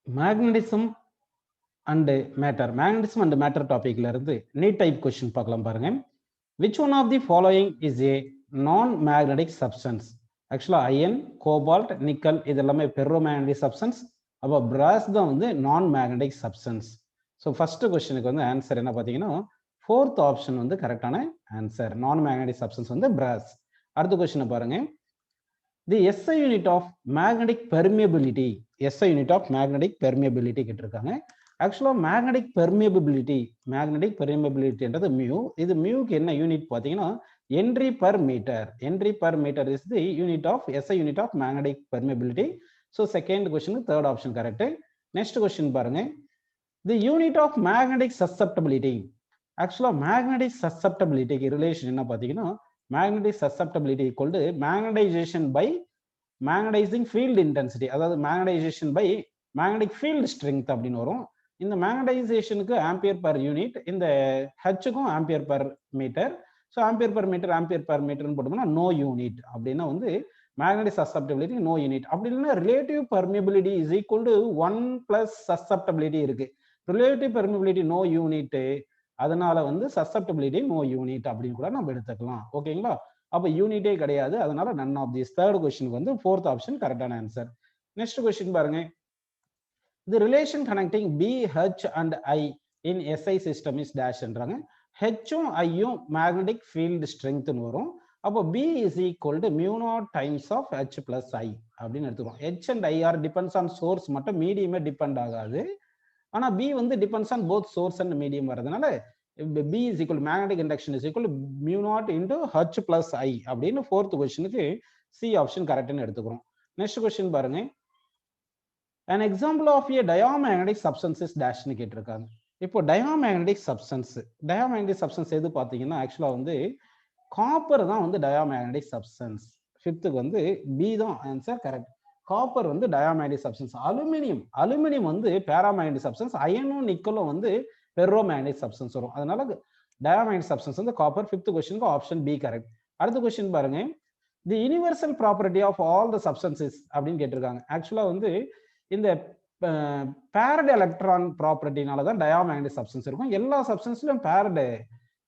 Magnetism and matter டாபிக்ல இருந்து NEET type question பார்க்கலாம் பாருங்க. Which one of the following is a non-magnetic substance? ஆக்சுவலா அயன், கோபால்ட், நிக்கல் இது எல்லாமே பெர்ரோமேக்னடிக் சப்ஸ்டன்ஸ். அப்போ பிராஸ் தான் வந்து நான் மேக்னடிக் சப்ஸ்டன்ஸ். ஸோ ஃபர்ஸ்ட் கொஸ்டினுக்கு வந்து ஆன்சர் என்ன பார்த்தீங்கன்னா ஃபோர்த் ஆப்ஷன் வந்து கரெக்டான ஆன்சர். நான் மேக்னடிக் சப்ஸ்டன்ஸ் வந்து பிராஸ். அடுத்த கொஸ்டினை பாருங்க. The SI unit of magnetic permeability, SI unit of magnetic permeability கேட்டிருக்காங்க. ஆக்சுவலாக மேக்னடிக் பெர்மியபிலிட்டின்றது மியூ. இது மியூக்கு என்ன யூனிட் பார்த்தீங்கன்னா Henry per meter. Henry per meter is the unit of SI unit of magnetic permeability. So second question, third option correct. Next question பாருங்க. The unit of magnetic susceptibility. Actually magnetic susceptibility relation என்ன பார்த்தீங்கன்னா magnetic susceptibility equal to magnetization by magnetizing field intensity. அதாவது magnetization by magnetic field strength அப்படின்னு வரும். இந்த magnetizationக்கு ampere per unit, இந்த Hக்கும் ampere per meter. So ampere per மீட்டர்னு போட்டோம்னா நோ யூனிட். அப்படின்னா வந்து மேக்னடிக் சசப்டபிலிட்டி நோ யூனிட். அப்படி இல்லைன்னா relative permeability is equal to 1 plus susceptibility இருக்கு. ரிலேட்டிவ் பர்மியபிலிட்டி நோ யூனிட், அதனால வந்து சசப்டபிலிட்டி நோ யூனிட் அப்படின்னு கூட நம்ம எடுத்துக்கலாம். ஓகேங்களா? அப்போ யூனிட்டே கிடையாது, அதனால நன் ஆஃப் திஸ். தேர்ட் கொஸ்டினுக்கு வந்து ஃபோர்த் ஆப்ஷன் கரெக்டான ஆன்சர். நெக்ஸ்ட் கொஸ்டின் பாருங்க. The relation connecting B, H and I in SI system is டேஷ்ன்றாங்க. ஹெச்சும் ஐயும் மேக்னடிக் ஃபீல்டு ஸ்ட்ரென்த்னு வரும். அப்போ B is equal to mu naught times of H plus I அப்படின்னு எடுத்துக்கிறோம். H and I are depends on source மட்டும், மீடியமே டிபெண்ட் ஆகாது. ஆனால் B வந்து depends on both source and medium வரதுனால B is equal magnetic induction is equal mu not into H plus I அப்படின்னு fourth கொஸ்டினுக்கு C ஆப்ஷன் கரெக்ட்னு எடுத்துக்கிறோம். Next question பாருங்க. an example of a diamagnetic substance is டேஷ்னு கேட்டிருக்காங்க. இப்போ டயாமேக்னடிக் substance எது பார்த்தீங்கன்னா ஆக்சுவலாக வந்து காப்பர் தான் வந்து டயாமேக்னடிக் சப்ஸ்டன்ஸ். ஃபிஃப்த்துக்கு வந்து B தான் ஆன்சர் கரெக்ட். காப்பர் வந்து டயாமேக்னடிக் சப்ஸ்டன்ஸ். அலுமினியம் வந்து பேராமேக்னடிக் சப்ஸ்டன்ஸ். அயனும் நிக்கலும் வந்து பெர்ரோமேக்னடிக் சப்ஸ்டன்ஸ் வரும். அதனால டயாமேக்னடிக் சப்ஸ்டன்ஸ் வந்து காப்பர். ஃபிஃப்த் கொஸ்டினுக்கு ஆப்ஷன் B கரெக்ட். அடுத்த கொஸ்டின் பாருங்க. The universal property of all the substances அப்படின்னு கேட்டிருக்காங்க. ஆக்சுவலாக வந்து இந்த பேரட் எலக்ட்ரான் ப்ராப்பர்ட்டினால தான் டயாமேக்னடிக் சப்ஸ்டன்ஸ் இருக்கும். எல்லா சப்ஸ்டன்ஸ்லயும் பேரட்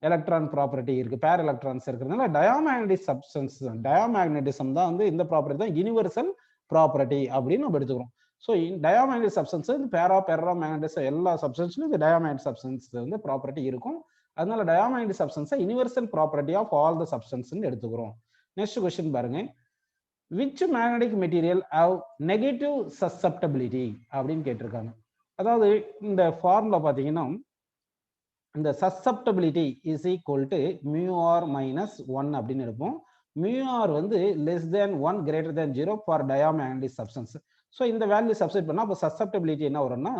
எலக்ட்ரான் ப்ராப்பர்ட்டி இருக்கு, பேர் எலக்ட்ரான்ஸ் இருக்கிறதுனால டயாமேக்னடிக் சப்ஸ்டன்ஸ், டயாமேக்னடிசம் தான் வந்து இந்த ப்ராப்பர்ட்டி தான் யூனிவர்சல் ப்ராப்பர்ட்டி அப்படின்னு நம்ம எடுத்துக்கிறோம். ஸோ டயாமேக்னடிக் சப்ஸ்டன்ஸ் பெர்ரோமேக்னடிசம் எல்லா சப்ஸ்டன்ஸ்லையும் இந்த டயாமேக்னடிக் சப்ஸ்டன்ஸ் வந்து ப்ராப்பர்ட்டி இருக்கும். அதனால டயாமேக்னடிக் சப்ஸ்டன்ஸை universal property of all the substance எடுத்துக்கிறோம். நெக்ஸ்ட் கொஸ்டின் பாருங்க. which magnetic material have negative susceptibility அப்படின்னு கேட்டிருக்காங்க. அதாவது இந்த ஃபார்முலா பார்த்தீங்கன்னா இந்த susceptibility is equal to mu r minus 1 அப்படின்னு எடுப்போம். மியூ ஆர் வந்து less than 1 greater than 0 for diamagnetic substance. So இந்த வேல்யூ சப்ஸ்டிட் பண்ணால் அப்போ சசப்டபிலிட்டி என்ன வரும்னா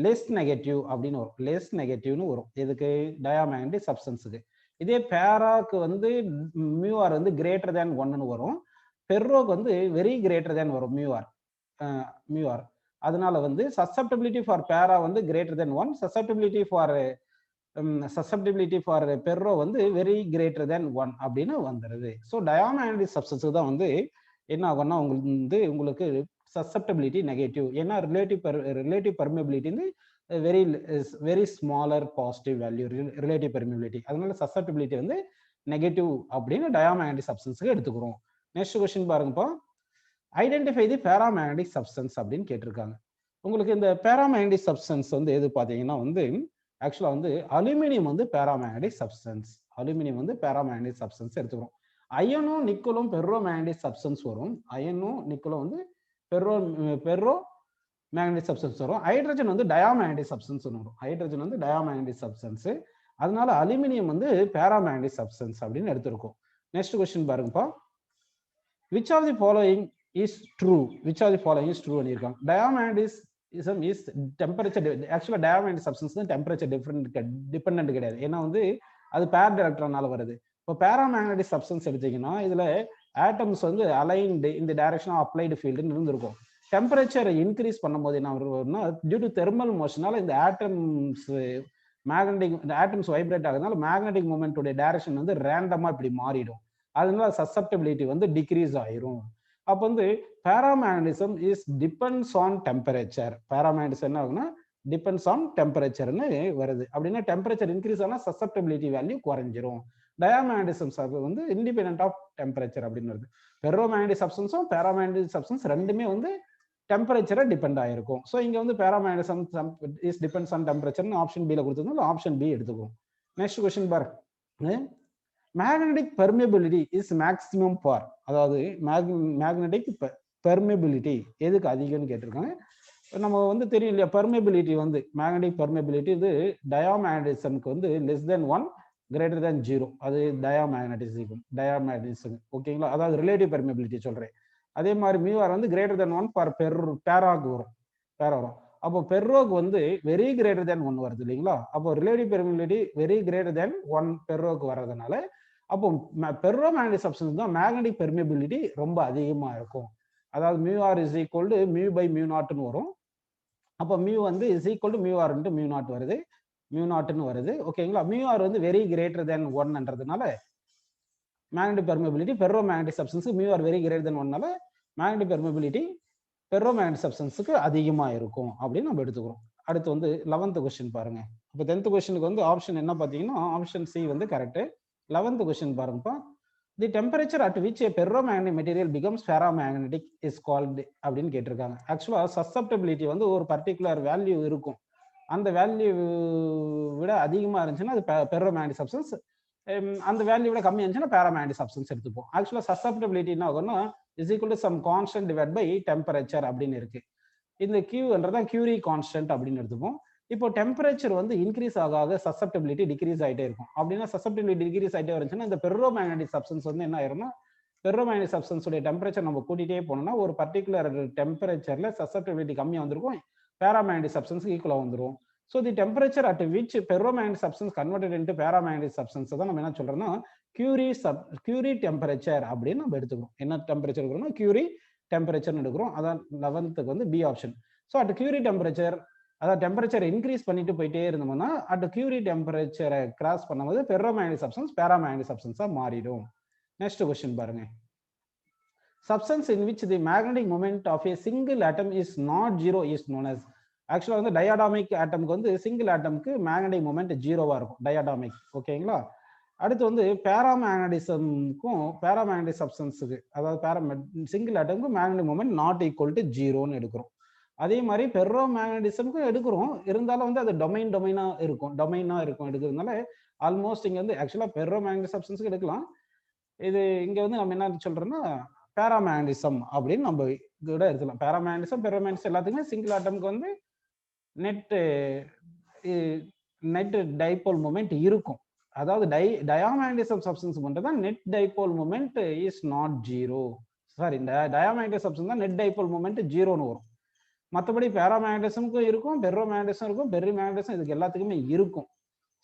லெஸ் நெகட்டிவ் அப்படின்னு வரும். லெஸ் நெகட்டிவ்னு வரும் எதுக்கு? டயாமேக்னடிக் சப்ஸ்டன்ஸுக்கு. இதே பேராக்கு வந்து மியூ ஆர் வந்து கிரேட்டர் தேன் 1ன்னு வரும். பெர்ரோக்கு வந்து வெரி கிரேட்டர் தேன் வரும் மியூ ஆர். அதனால வந்து சசப்டபிலிட்டி ஃபார் பேரா வந்து கிரேட்டர் தேன் 1, சசப்டபிலிட்டி ஃபார் பெர்ரோ வந்து வெரி கிரேட்டர் தேன் 1 அப்படின்னு வந்துடுது. ஸோ டயாமேக்னடிக் சப்ஸ்டன்ஸ் தான் வந்து என்ன ஆகும்னா உங்களுக்கு சசப்டபிலிட்டி நெகட்டிவ். ஏன்னா ரிலேட்டிவ் பெர்மியபிலிட்டி வந்து very smaller positive value relative permeability. அதனால சசப்டபிலிட்டி வந்து நெகட்டிவ் அப்படின்னு டயாமேக்னடிக் சப்ஸ்டன்ஸுக்கு எடுத்துக்கிறோம். நெக்ஸ்ட் கொஸ்டின் பாருங்கப்பா. ஐடென்டிஃபை தி பேராமேக்னடிக் சப்ஸ்டன்ஸ் அப்படின்னு கேட்டிருக்காங்க. உங்களுக்கு இந்த பேராமேக்னடிக் சப்ஸ்டன்ஸ் வந்து எது பார்த்தீங்கன்னா வந்து ஆக்சுவலாக வந்து அலுமினியம் வந்து பேராமேக்னடிக் சப்ஸ்டன்ஸ். எடுத்துக்கிறோம். அயனும் நிக்கலும் பெர்ரோமேக்னடிக் சப்ஸ்டன்ஸ் வரும். அயனும் நிக்கலும் வந்து பெர்ரோ மேக்னடிக் சப்ஸ்டன்ஸ் வரும். ஹைட்ரஜன் வந்து டயாமேக்னடிக் சப்ஸ்டன்ஸ் வரும். அதனால அலுமினியம் வந்து பேராமேக்னடிக் சப்ஸ்டன்ஸ் அப்படின்னு எடுத்திருக்கோம். நெக்ஸ்ட் கொஸ்டின் பாருங்கப்பா. which of the following is true பண்ணிருக்காங்க. டயாமேக்னடிசம் இஸ் டெம்பரேச்சர். ஆக்சுவலா டயாமேக்னடிக் சப்ஸ்டன்ஸ் தான் டெம்பரேச்சர் டிபெண்டன்ட் கிடையாது. ஏன்னா வந்து அது பேர்ட் எலக்ட்ரானால வருது. இப்போ பேராமேக்னடிக் சப்ஸ்டன்ஸ் எடுத்தீங்கன்னா இதுல ஆட்டம்ஸ் வந்து அலைன்டு இந்த டைரக்ஷன் ஆஃப் அப்ளைடு ஃபீல்டுன்னு இருந்திருக்கும். டெம்பரேச்சர் இன்க்ரீஸ் பண்ணும்போது என்ன வரும்னா டியூ டு தெர்மல் மோஷனால இந்த ஆட்டம்ஸ் வைப்ரேட் ஆகுறதுனால மேக்னெட்டிக் மூமெண்டோட டைரக்ஷன் வந்து ரேண்டமா இப்படி மாறிடும். அதனால சசப்டபிலிட்டி வந்து டிக்ரீஸ் ஆயிரும். அப்போ வந்து paramagnetism is depends on temperature. Paramagnetism என்ன ஆகும்னா depends on temperature-னு வருது. அப்படின்னா டெம்பரேச்சர் இன்க்ரீஸ் ஆனா சசப்டபிலிட்டி வேல்யூ குறைஞ்சிரும். டயாமேக்னடிசம் வந்து இண்டிபெண்டன்ட் ஆஃப் டெம்பரேச்சர் அப்படின்னு வருது. ஃபெர்ரோமேக்னடிக் சப்ஸ்டன்ஸும் பேராமேக்னடிக் சப்ஸ்டன்ஸ் ரெண்டுமே வந்து டெம்பரேச்சரை டிபெண்ட் ஆயிருக்கும். ஸோ இங்க வந்து பேராமேக்னடிசம் இஸ் டிபெண்ட்ஸ் ஆன் டெம்பரேச்சர்னு ஆப்ஷன் பில கொடுத்துருந்தோம், ஆப்ஷன் பி எடுத்துக்குவோம். நெக்ஸ்ட் கொஸ்டின் பார், magnetic permeability is maximum for, அதாவது மேக்னெட்டிக் பெர்மியபிலிட்டி எதுக்கு அதிகம்னு கேட்டிருக்காங்க. நம்ம வந்து தெரியும் இல்லையா, பெர்மியபிலிட்டி வந்து மேக்னெட்டிக் பெர்மியபிலிட்டி இது டயாமேக்னடிசம்க்கு வந்து லெஸ் தென் 1 கிரேட்டர் தேன் 0, அது டயாமேக்னடிசம் ஓகேங்களா. அதாவது ரிலேட்டிவ் பெர்மியபிலிட்டி சொல்றேன். அதே மாதிரி மியூஆர் வந்து கிரேட்டர் தென் 1 ஃபார் பேராக்கு வரும், வரும். அப்போ பெர்ரோக்கு வந்து வெரி கிரேட்டர் தேன் 1 வருது இல்லைங்களா. அப்போ relative permeability very greater than 1 பெர்ரோக்கு வர்றதுனால அப்போ பெர்ரோ மேக்னெட்டிக் சப்ஸ்டன்ஸ் தான் மேக்னெட்டிக் பெர்மியபிலிட்டி ரொம்ப அதிகமா இருக்கும். அதாவது mu r is equal to mu by mu நாட்னு வரும். அப்போ மியூ வந்து is equal to mu r into mu naught வருது, மியூ நாட்னு வருது ஓகேங்களா. மியூஆர் வந்து வெரி கிரேட்டர் தேன் 1ன்றதுனால magnetic permeability ferro magnetic substance mu r very greater than 1னால மேக்னெட்டிக் பெர்மியபிலிட்டி பெர்ரோ மேக்னெட்டிக் சப்ஸ்டன்ஸுக்கு அதிகமா இருக்கும் அப்படின்னு நம்ம எடுத்துக்கிறோம். அடுத்து வந்து 11th கொஸ்டின் பாருங்க. இப்போ 10th கொஸ்டினுக்கு வந்து ஆப்ஷன் என்ன பார்த்தீங்கன்னா ஆப்ஷன் சி வந்து கரெக்ட். 11th கொஸ்டின் பாருங்கப்பா, the temperature at which a ferromagnetic material becomes paramagnetic is called அப்படின்னு கேட்டிருக்காங்க. ஆக்சுவலா சசப்டபிலிட்டி வந்து ஒரு பர்டிகுலர் வேல்யூ இருக்கும், அந்த வேல்யூ விட அதிகமா இருந்துச்சுன்னா அது பெர்ரோமேக்னெட்டிக் சப்ஸ்டன்ஸ், அந்த வேல்யூ விட கம்மியா இருந்துச்சுன்னா பேராமேக்னெட்டிக் சப்ஸ்டன்ஸ் எடுத்துப்போம். ஆக்சுவலா சசப்டபிலிட்டி என்ன ஆகும்னா is equal to some constant divide by temperature அப்படின்னு இருக்கு. இந்த கியூன்றதான் கியூரி கான்ஸ்டன்ட் அப்படின்னு எடுத்துப்போம். இப்போ டெம்பரேச்சர் வந்து இன்க்ரீஸ் ஆக சசப்டபிலிட்டி டிக்ரீஸ் ஆகிட்டே இருக்கும். அப்படின்னா சசப்டபிலிட்டி டிக்ரீஸ் ஆகிட்டே இருந்துச்சுன்னா இந்த பெர்ரோமேக்னெட்டிக் சப்ஸ்டன்ஸ் வந்து என்ன ஆயிரும்னா பெர்ரோமேக்னெட்டிக் சப்ஸ்டன்ஸோட டெம்பரேச்சர் நம்ம கூட்டிகிட்டே போனோம்னா ஒரு பர்டிகுலர் டெம்பரேச்சர்ல சசப்டபிலிட்டி கம்மியாக வந்திருக்கும், பேராமேக்னெட்டிக் சப்ஸ்டன்ஸ்க்கு ஈக்குவலாக வந்துடும். So the temperature at which ferromagnetic substance converted into paramagnetic substance தான் நம்ம என்ன சொல்றோம்னா கியூரி டெம்பரேச்சர் அப்படின்னு நம்ம எடுத்துக்கிறோம். என்ன டெம்பரேச்சர் எடுக்கிறோம்னா கியூரி டெம்பரேச்சர் எடுக்கிறோம். அதான் 11th வந்து B option. So at Curie temperature, அதாவது டெம்பரேச்சர் இன்க்ரீஸ் பண்ணிட்டு போயிட்டே இருந்தோம்னா அட் கியூரி டெம்பரேச்சரை கிராஸ் பண்ணும்போது பெர்ரோமேக்னெட்டிக் சப்ஸ்டன்ஸ் பேராமேக்னெட்டிக் சப்ஸ்டன்ஸா மாறிடும். நெக்ஸ்ட் கொஸ்டின் பாருங்க, substance in which the magnetic moment of a single atom is not zero is known as. Actually வந்து டயாடாமிக் ஆட்டம்க்கு வந்து சிங்கிள் ஆட்டம்க்கு மேக்னெட்டிக் மொமெண்ட் ஜீரோவா இருக்கும், டயாடாமிக் ஓகேங்களா. அடுத்து வந்து பேராமேக்னடிசம்க்கும் பேராமேக்னடிக் சப்ஸ்டன்ஸுக்கு, அதாவது சிங்கிள் ஆட்டம்க்கு magnetic moment not equal to ஜீரோன்னு எடுக்கிறோம். அதே மாதிரி பெர்ரோ மேக்னடிசம்க்கு எடுக்கிறோம், இருந்தாலும் வந்து அது டொமைனா இருக்கும் எடுக்கிறதுனால ஆல்மோஸ்ட் இங்க வந்து ஆக்சுவலா பெர்ரோ மேக்னடிக் சப்ஸ்டன்ஸுக்கு எடுக்கலாம். இது இங்க வந்து நம்ம என்ன சொல்றோம்னா பேராமேக்னடிசம் அப்படின்னு நம்ம கூட எடுத்துக்கலாம். பேராமேக்னடிசம் பெர்ரோ மேக்னடிசம் எல்லாத்துக்குமே சிங்கிள் ஆட்டம்க்கு வந்து நெட் டைபோல் மொமெண்ட் இருக்கும். அதாவது டயாமேக்னடிசம் சப்ஸ்டன்ஸ் மட்டும் தான் net dipole moment is not zero, sorry diamagnetic substance தான் நெட் டைபோல் மொமெண்ட் ஜீரோன்னு வரும். மற்றபடி பேராமேக்னடிசமுக்கும் இருக்கும், பெர்ரோமேக்னடிசம் இருக்கும், பெர்ரிமேக்னடிசம் இதுக்கு எல்லாத்துக்குமே இருக்கும்.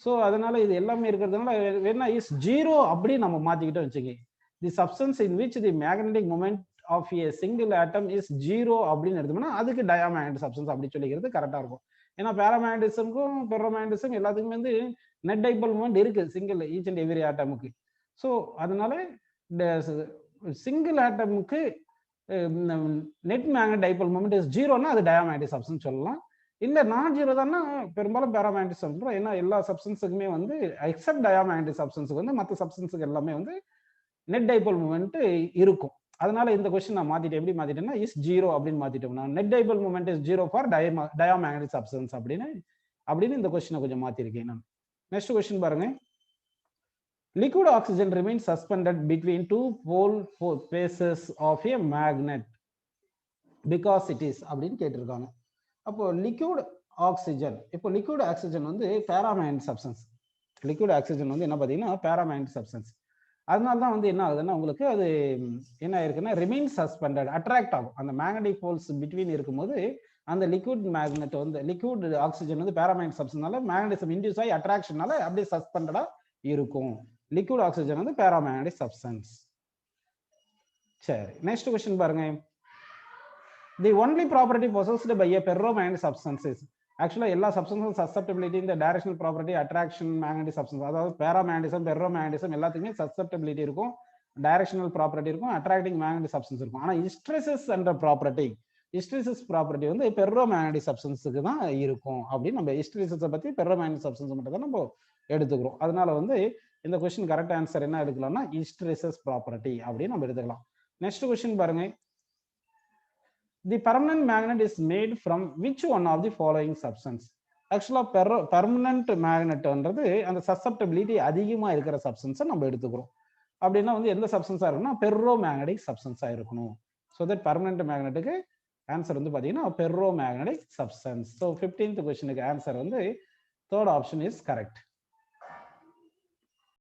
ஸோ அதனால இது எல்லாமே இருக்கிறதுனால என்ன இஸ் ஜீரோ அப்படி நம்ம மாத்திக்கிட்டோம் வச்சுக்கி, the substance in which the magnetic moment of a single atom is zero அப்படின்னு எடுத்தோம்னா அதுக்கு டயாமேக்னடிக் சப்ஸ்டன்ஸ் அப்படி சொல்லிக்கிறது கரெக்டா இருக்கும். ஏன்னா பேராமேக்னடிசமுக்கும் பெர்ரோமேக்னடிசம் எல்லாத்துக்குமே வந்து நெட் டைபோல் மொமெண்ட் இருக்கு சிங்கிள் ஈச் அண்ட் எவ்ரி ஆட்டமுக்கு. ஸோ அதனால சிங்கிள் ஆட்டமுக்கு net magnetic dipole moment is ஜீரோனா அது டயாமேக்னடிக் சப்ஸ்டன்ஸ் சொல்லலாம். இல்ல நான் ஜீரோ தானா பெரும்பாலும் பேராமேக்னடிக் சொல்றோம். ஏன்னா எல்லா சப்ஸ்டன்ஸுக்குமே வந்து எக்ஸப்ட் டயாமேக்னடிக் சப்ஸ்டன்ஸுக்கு வந்து மற்ற சப்ஸ்டன்ஸுக்கு எல்லாமே வந்து நெட் டைபோல் மொமெண்ட் இருக்கும். அதனால இந்த கொஸ்டின் நான் மாத்திட்டேன். எப்படி மாத்திட்டேன்னா இஸ் ஜீரோ அப்படின்னு மாத்திட்டோம்னா net dipole moment is zero for diamagnetic substance அப்படின்னு இந்த கொஸ்டினை கொஞ்சம் மாத்திருக்கேன் நான். நெக்ஸ்ட் கொஸ்டின் பாருங்க, liquid oxygen remains suspended between two pole faces of a magnet because it is அப்படின்னு கேட்டிருக்காங்க. அப்போ லிக்விட் ஆக்சிஜன், இப்போ லிக்விட் ஆக்சிஜன் வந்து பேராமேக்னெட்டிக் சப்ஸ்டன்ஸ், லிக்விட் ஆக்சிஜன் வந்து என்ன பார்த்தீங்கன்னா பேராமேக்னெட்டிக் சப்ஸ்டன்ஸ். அதனால தான் வந்து என்ன ஆகுதுன்னா உங்களுக்கு அது என்ன ஆயிருக்குன்னா ரிமைன் சஸ்பெண்டட், அட்ராக்ட் ஆகும். அந்த மேக்னெட்டிக் போல்ஸ் பிட்வீன் இருக்கும்போது அந்த லிக்விட் மேக்னெட் வந்து லிக்விட் ஆக்சிஜன் வந்து பேராமேக்னெட்டிக் சப்ஸ்டன்ஸ்னால மேக்னெட்டிசம் இன்டியூஸ் ஆகி அட்ராக்ஷனால அப்படியே சஸ்பெண்டடா இருக்கும். லிக்விட் ஆக்சிஜன் வந்து பேராமேக்னெட்டிக் சப்ஸ்டன்ஸ். சரி, நெக்ஸ்ட் क्वेश्चन பாருங்க, the only property possessed by a ferromagnetic substance is, ஆக்சுவலா எல்லா சப்ஸ்டன்ஸும் சசப்டபிலிட்டி, இந்த directional property, attraction, magnetic substance, அதாவது பேராமேக்னடிசம் பெர்ரோமேக்னடிசம் எல்லாத்துக்குமே சசப்டபிலிட்டி இருக்கும். டைரக்ஷனல் ப்ராப்பர்ட்டி இருக்கும், அட்ராக்டிங் மேக்னெட்டிக் சப்ஸ்டன்ஸ் இருக்கும். ஆனா ஹிஸ்டெரெசிஸ் என்ற ப்ராப்பர்ட்டி, ஹிஸ்டெரெசிஸ் ப்ராப்பர்ட்டி வந்து பெர்ரோ மேக்னெட்டிக் சப்ஸ்டன்ஸுக்கு தான் இருக்கும் அப்படின்னு நம்ம ஹிஸ்டெரெசிஸை பத்தி பெர்ரோ மேக்னெட்டிக் சப்ஸ்டன்ஸ் மட்டும் தான் நம்ம எடுத்துக்கிறோம். அதனால வந்து இந்த கொஸ்டின் கரெக்ட் ஆன்சர் என்ன எடுக்கலாம்னா ஹிஸ்டெரெசிஸ் ப்ராப்பர்ட்டி அப்படின்னு நம்ம எடுத்துக்கலாம். நெக்ஸ்ட் கொஸ்டின் பாருங்க. The permanent magnet is made from which one of the following substance? ஆக்சுவலா பெர்மனன்ட் மேக்னெட்ன்றது அந்த சசப்டபிலிட்டி அதிகமா இருக்கிற சப்ஸ்டன்ஸை நம்ம எடுத்துக்கிறோம். அப்படின்னா வந்து எந்த சப்ஸ்டன்ஸா இருக்குன்னா பெர்ரோ மேக்னெட்டிக் சப்ஸ்டன்ஸா இருக்கணும். ஸோ தட் பெர்மனன்ட் மேக்னெட்டுக்கு ஆன்சர் வந்து பாத்தீங்கன்னா பெர்ரோ மேக்னெட்டிக் சப்ஸ்டன்ஸ். ஸோ 15th கொஸ்டினுக்கு ஆன்சர் வந்து தேர்ட் ஆப்ஷன் இஸ் கரெக்ட்.